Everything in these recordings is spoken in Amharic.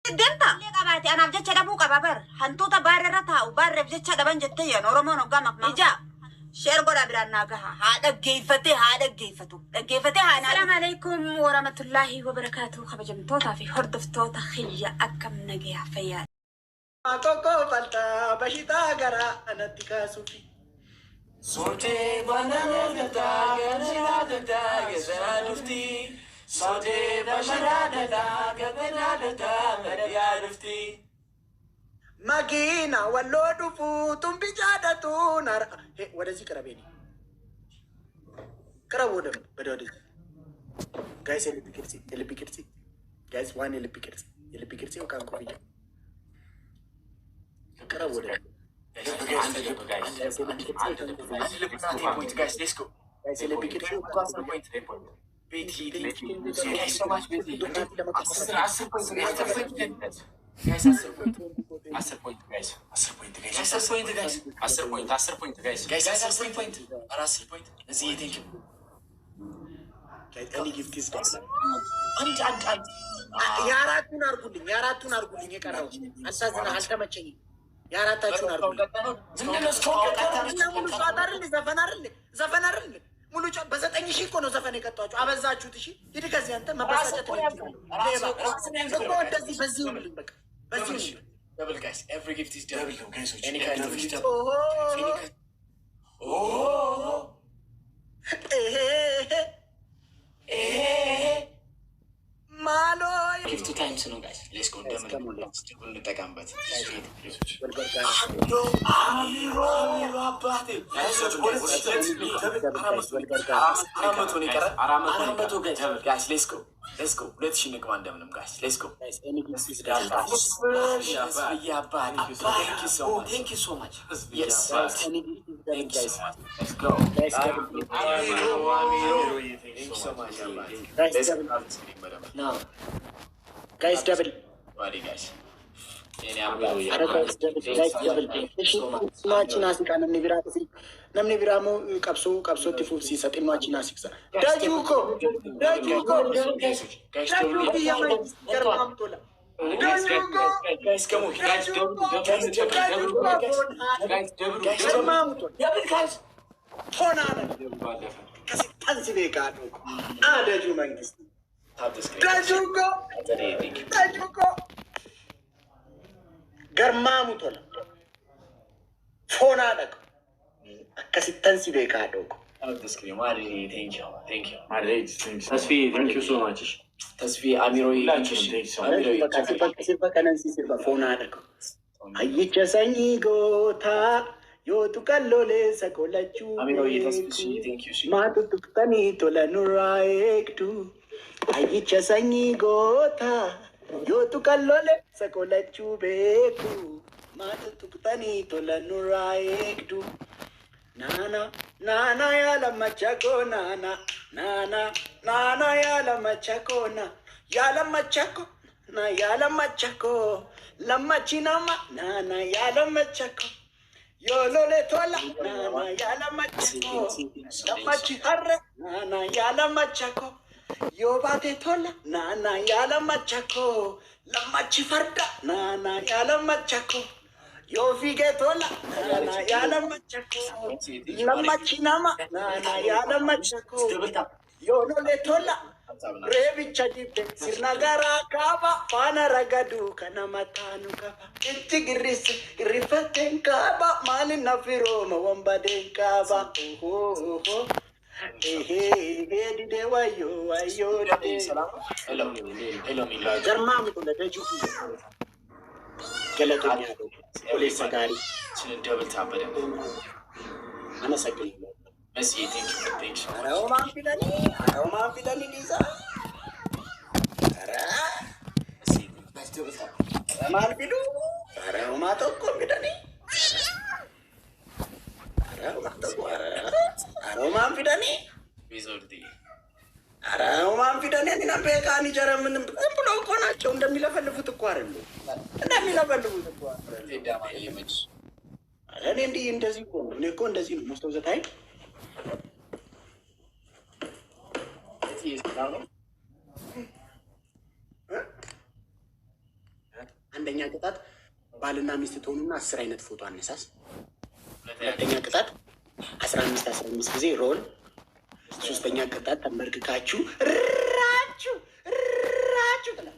Denta le qabati anaaf jecha dhabuu qaba bar hantuuta baarra taa'u baarreef jecha dhaban jettee yaa Oromoon hoggamak ija sheer godha biraan naagaha haa dhaggeeffatu Assalamu alaykum wa rahmatullahi wa barakatuh kabajamtoota fi hordoftoota khiyya akkam nagaya fayyaa Koko falta bashita gara anatti kaasufi Sote banana da gezalufti Sote banana da mediyalufti Magina wallodu fu tumbi jada tunar he wadazi karabeni karaboda badodi guys elipikirsi guys one elipikirsi o kan kofi karaboda guys let's go guys elipikirsi point guys so much guys 10 point guys 10 point እዚህ ይሄ any gift is guys ያራቱን አርጉልኝ የቀረው አሳዝና አልተመቸኝም ያራታችሁን አርጉልኝ ዘፈን አይደል ሙሉ በዘጠኝ ሺህ እኮ ነው ዘፈን የቀጣችሁ አበዛችሁት እሺ ሂድ ከዚህ አንተ መበሳጨት ነው እንደዚህ በዚህ ነው በቃ በዚህ ነው double guys every gift is double guys any kind of gift malo gift times no guys let's go double እንጠቀምበት guys let's go let's see ንግባ እንደምንም guys let's go guys any gift is done thank you so much yes any gift is done guys let's go guys thank you so much guys now guys double body guys namni biramo qabso tifufsi satin machina siksa dajuko guys guys come on guys guys tonana kasi tansi bekado adaju mangis dajuko garmaamu tola foonaa dhaqa akkasittan si beekaa dhooqo thank you Tasfi, thank you so much. tasfi amiroi sirba kanan si sirba foonaa dhaqa ayyicha sanyii gootaa yootu kalloleessa kolachuu thank you maatu tuqxanii tola nurraa eegdu ayyicha sanyii gootaa yootu kalloleessa kolachuu beeku maatu tuqxanii tola nurraa eegdu Nana yala machako nana yala machako yala machako la machinama nana yala machako yolo le tola nana yala machako la machiharre nana yala machako yo bate tola nana yala machako la machifarda nana yala machako yo figetola nana yala machako la machinama nana yala machako yo no le tola rebicha dibe sirnagara kaba pana ragadu kana matanu kaba intigris rifaten kaba mali nafiro mawambade kaba oho dide wayo hello mila garma mutula dejuki ገለቶኛ ፖሊስ ጋሪ double tap አመሰግናለሁ Messi, thank you. Roman Fidani Lisa. Roman Fidu. Roman Toko Fidani. Roman Fidani. Roman Fidani ni nampeka ni jara men pulo ko nacho እንደሚለፈልፉት እኮ አይደለም እንደሚለፈልፉት እኮ እኔ እንደዚህ እኮ ነው እኔ እኮ እንደዚህ ነው most of the time አንደኛ ቅጣት ባልና ሚስት ትሆኑና 10 አይነት ፎቶ አነሳስ። ሁለተኛ ቅጣት 15 ጊዜ ሮል። ሶስተኛ ቅጣት ተንበርክካችሁ ራችሁ ትላለህ።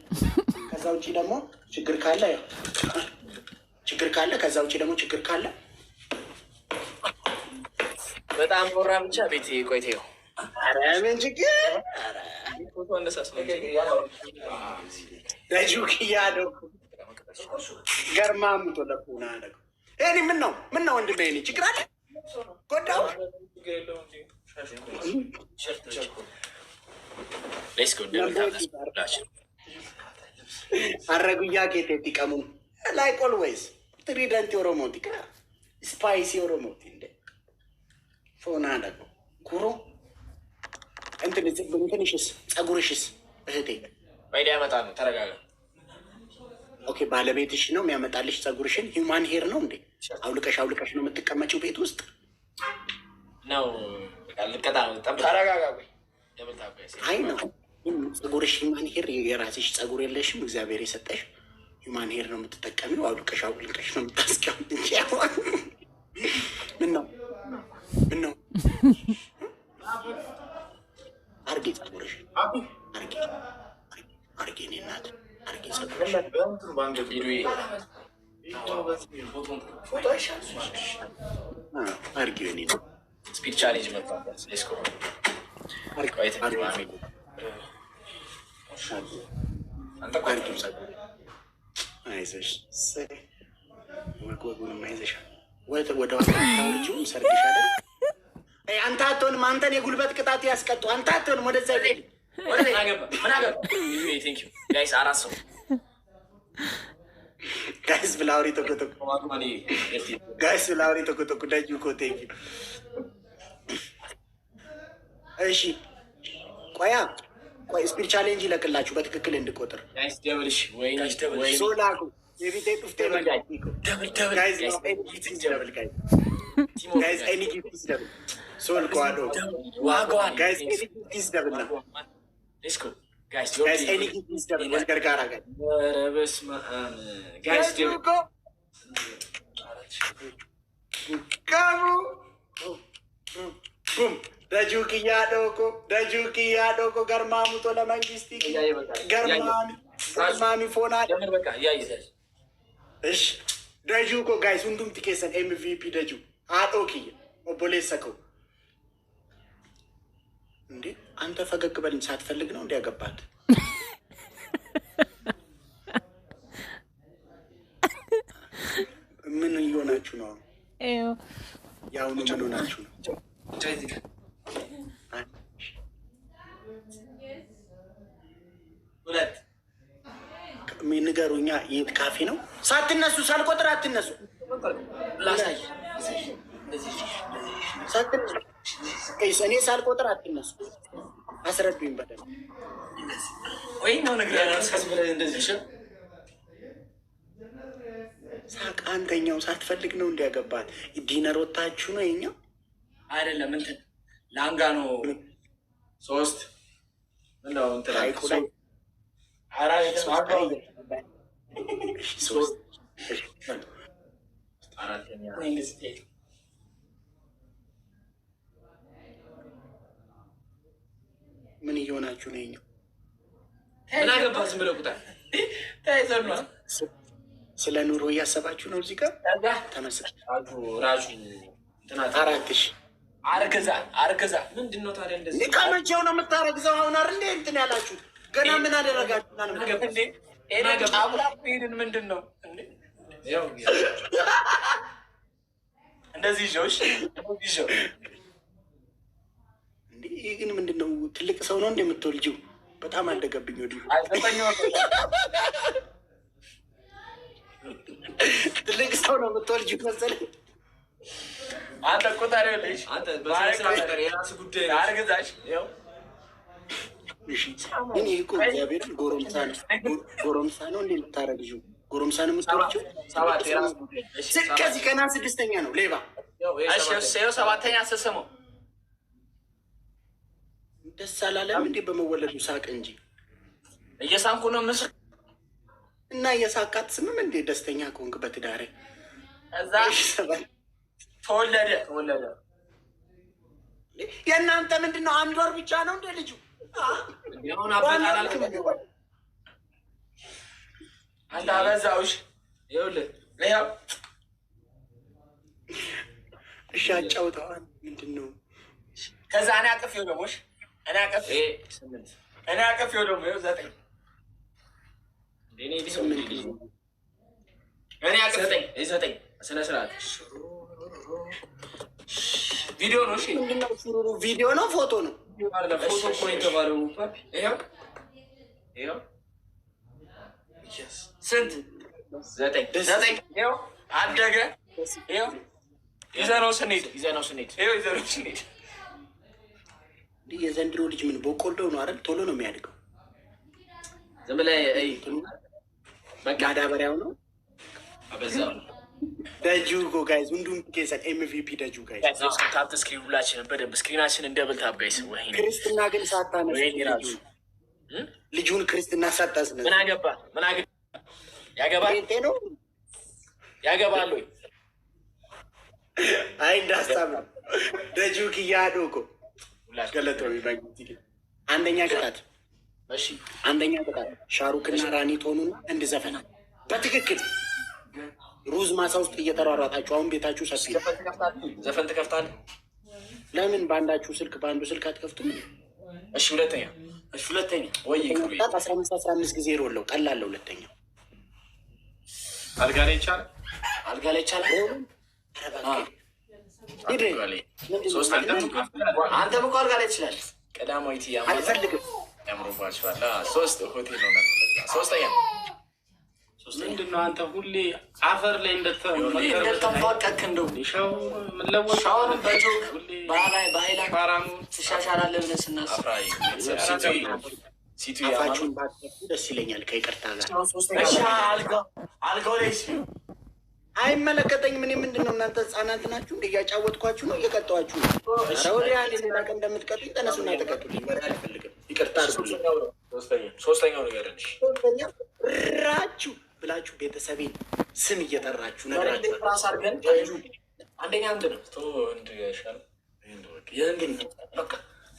ከዛ ውጭ ደግሞ ችግር ካለ ከዛ ውጭ ደግሞ ችግር ካለ በጣም ወራ ብቻ ቤት ቆይቴው ምን ችግር ፎቶ አነሳስ ነው ደጁክያ ነው ገርማም ተለቁና ነው። እኔ ምን ነው ወንድሜ እኔ ችግር አለ ጎዳው ሌትስ ጎ ደብላችሁ አረጉያ ኬቴ ቲቀሙ ላይክ ኦልዌይስ ትሪደንት ኦሮሞቲካ ስፓይሲ ኦሮሞቲ እንደ ፎና ደግሞ ኩሮ እንትንሽስ ጸጉርሽስ እህቴ ባይዳ ያመጣ ነው። ተረጋጋ። ኦኬ ባለቤትሽ ነው የሚያመጣልሽ ጸጉርሽን? ሂውማን ሄር ነው እንዴ? አውልቀሽ ነው የምትቀመጪው ቤት ውስጥ ነው? ልቀጣ ነው። ተረጋጋ። አይ ነው ጸጉርሽ ሂውማን ሄር፣ የራስሽ ጸጉር የለሽም። እግዚአብሔር የሰጠሽ ሂውማን ሄር ነው የምትጠቀሚው። አውልቀሽ ነው የምታስቀምጪ። ምን ነው አርጌ ጸጉርሽ አርጌ እኔ እናት አርጌ ጸጉርሽ አርጌ እኔ ነው ስፒድ ቻሌንጅ መጣ። ሌስኮ አይዞሽ ወጉንም አይዘሻል። ወደ ዋልጁ ሰርግሽ አይደል? አንተ አትሆንም። አንተን የጉልበት ቅጣት ያስቀጡ። አንተ አትሆንም። ወደዛ ይበል ጋይስ 4 ሰው ጋይስ ብላውሪ ተኮተኩ ደጁ ኮቴ። እሺ ቆይ ስፒድ ቻሌንጅ ይለቅላችሁ በትክክል እንድቆጥር ሶላኩ የፊቴ ጡፍቴ ጋይዝ ኤኒ ጊፍትስ ደብል ሶል ኳዶ ጋይዝ ኤኒ ጊፍትስ ደብል ነው ጋይዝ ኤኒ ጊፍትስ ደብል ወልገር ጋር ጋር ጋይዝ ዱኮ ካሙ ቡም ደጁክያ ዶኮ ገርማሙቶ ለመንግስቲ ገርማሚ ፎና እሺ ደጁ እኮ ጋይስ ሁንዱም ትኬሰን ኤምቪፒ ደጁ አጦኪ ኦቦሌሰከው እንዴ አንተ ፈገግ በልኝ። ሳትፈልግ ነው እንዲያገባት ምን እየሆናችሁ ነው? ያሁኑ ምን ሆናችሁ ነው? ንገሩኛ። የት ካፌ ነው? ሳትነሱ ሳልቆጥር አትነሱ። እኔ ሳልቆጥር አትነሱ። አስረዱኝ በደንብ ወይ ነው ነገር እንደዚህ ሳቅ። አንተኛው ሳትፈልግ ነው እንዲያገባት። ዲነር ወታችሁ ነው? የኛው አይደለም እንትን ላንጋ ነው 3 እንደው እንትን አይቁ ላይ ምን እየሆናችሁ ነው? የኛው ምን አገባ? ዝም ብለው ቁጣ ታይዘር ነው። ስለ ኑሮ እያሰባችሁ ነው? እዚህ ጋር ተመስል ራሱ አራትሽ አርገዛ ምንድን ነው ታዲያ? እንደዚህ ከመቼው ነው የምታረግዘው? አሁን አይደል እንዴ እንትን ያላችሁ? ገና ምን አደረጋችሁ? ሄድን ምንድን ነው እንደዚህ ይዞሽ እንዴ? ይህ ግን ምንድን ነው? ትልቅ ሰው ነው እንደምትወልጂው? በጣም አደገብኝ። ወዲሁ ትልቅ ሰው ነው የምትወልጂው መሰለኝ። አንተ ቆጣሪ ልጅ አንተ የራስ ጉዳይ አርግዛሽ ይኸው እኔ እኮ እግዚአብሔር ጎረምሳ ነው እንዴ የምታረግዥው? ጎረምሳ ነው የምትወልጂው? ከዚህ ገና 6ኛ ነው ሌባ። ይኸው 7ኛ አሰሰመው። ደስ አላለም እንዴ በመወለዱ? ሳቅ እንጂ እየሳንኩ ነው ምስል እና የሳቃት ስምም እንዴ ደስተኛ ከሆንክ በትዳሬ እዛ ተወለደ የእናንተ ምንድን ነው? አንድ ወር ብቻ ነው እንደ ልጁ ሆን አበጣላልክም አንድ አበዛውሽ ይኸውልህ ያው እሺ አጫውተዋል። ምንድን ነው ከዛ እኔ አቅፌው ደሞሽ እኔ አቅፌው ደግሞ ይኸው 9 እኔ አቅፍ 9 ስነ ስርዓት ቪዲዮ ነው። እሺ ምንድን ነው ሹሩሩ? ቪዲዮ ነው ፎቶ ነው? ፎቶ እኮ የተባለው ፓፒ ይኸው ስንት 9 ይኸው አደገ። ይኸው ይዘነው ስንሄድ የዘንድሮ ልጅ ምን በቆሎ ነው አይደል? ቶሎ ነው የሚያድገው። ዝም ብለህ ማዳበሪያው ነው አበዛው። ደጁ እኮ ጋይዝ ሁንዱም ኬሰን ኤምቪፒ ደጁ ጋይዝ ታፕ ስክሪን ሁላችንም በደንብ ስክሪናችን እንደብል ታፕ ጋይስ። ወይ ክርስትና ግን ሳታነሱ ልጁን ክርስትና ሳታስ ምን አገባ ያገባል ነው ያገባል ወይ? አይ እንዳስታም ደጁ ክያዶ እኮ ገለጠው ይባንቲ አንደኛ ቅጣት እሺ አንደኛ ቅጣት ሻሩክና ራኒ ቶኑና እንድ ዘፈና በትክክል ሩዝ ማሳ ውስጥ እየተሯሯጣችሁ አሁን ቤታችሁ ሰፊ ዘፈን ትከፍታለህ። ለምን በአንዳችሁ ስልክ በአንዱ ስልክ አትከፍቱም? እሺ ሁለተኛ ወይ ይቅርብ 15 ጊዜ ሮለው ቀላል። ሁለተኛው አልጋ ላይ ይቻላል። አንተም እኮ አልጋ ላይ ትችላለህ። ቀዳማዊት አልፈልግም ያምሮባችኋል። 3 ሆቴል ነው። ሶስተኛ ምንድን ነው አንተ ሁሌ አፈር ላይ እንደተንፏቀክ እንደው ሻወርን በጆክ በሀይላንድ ትሻሻላለህ ብለን ስናስብ አፋችሁን ባትከፍቱ ደስ ይለኛል። ከይቅርታ ጋር አልጋው ላይ አይመለከተኝም። እኔ ምንድን ነው እናንተ ህጻናት ናችሁ? እያጫወትኳችሁ ነው፣ እየቀጠዋችሁ ነው። ወዲያ ሌላ ቀን እንደምትቀጡኝ ተነሱና ተቀጡልኝ። ወደ አልፈልግም። ይቅርታ ሶስተኛው ነገር ራችሁ ብላችሁ ቤተሰቤን ስም እየጠራችሁ ነግራችሁ አንደኛ እንትን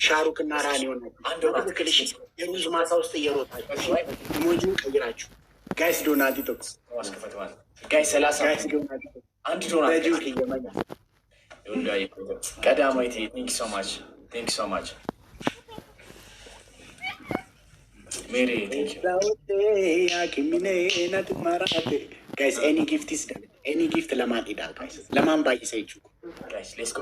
ሻሩክ እና ራኒ ሆናችሁ ትክክል። የሩዝ ማሳ ውስጥ እየሮጣችሁ ኢሞጂን ቀይራችሁ ጋይስ ዶናት ይጠቁስ ጋይስ 30 አንድ ዶናት ቀዳማዊት ቴንክ ሶ ማች ሜሪ ቴንክ ጋይስ ኤኒ ጊፍት ለማን ሄዳ ጋይስ ለማን ባይሰይችሁ ጋይስ ሌትስ ጎ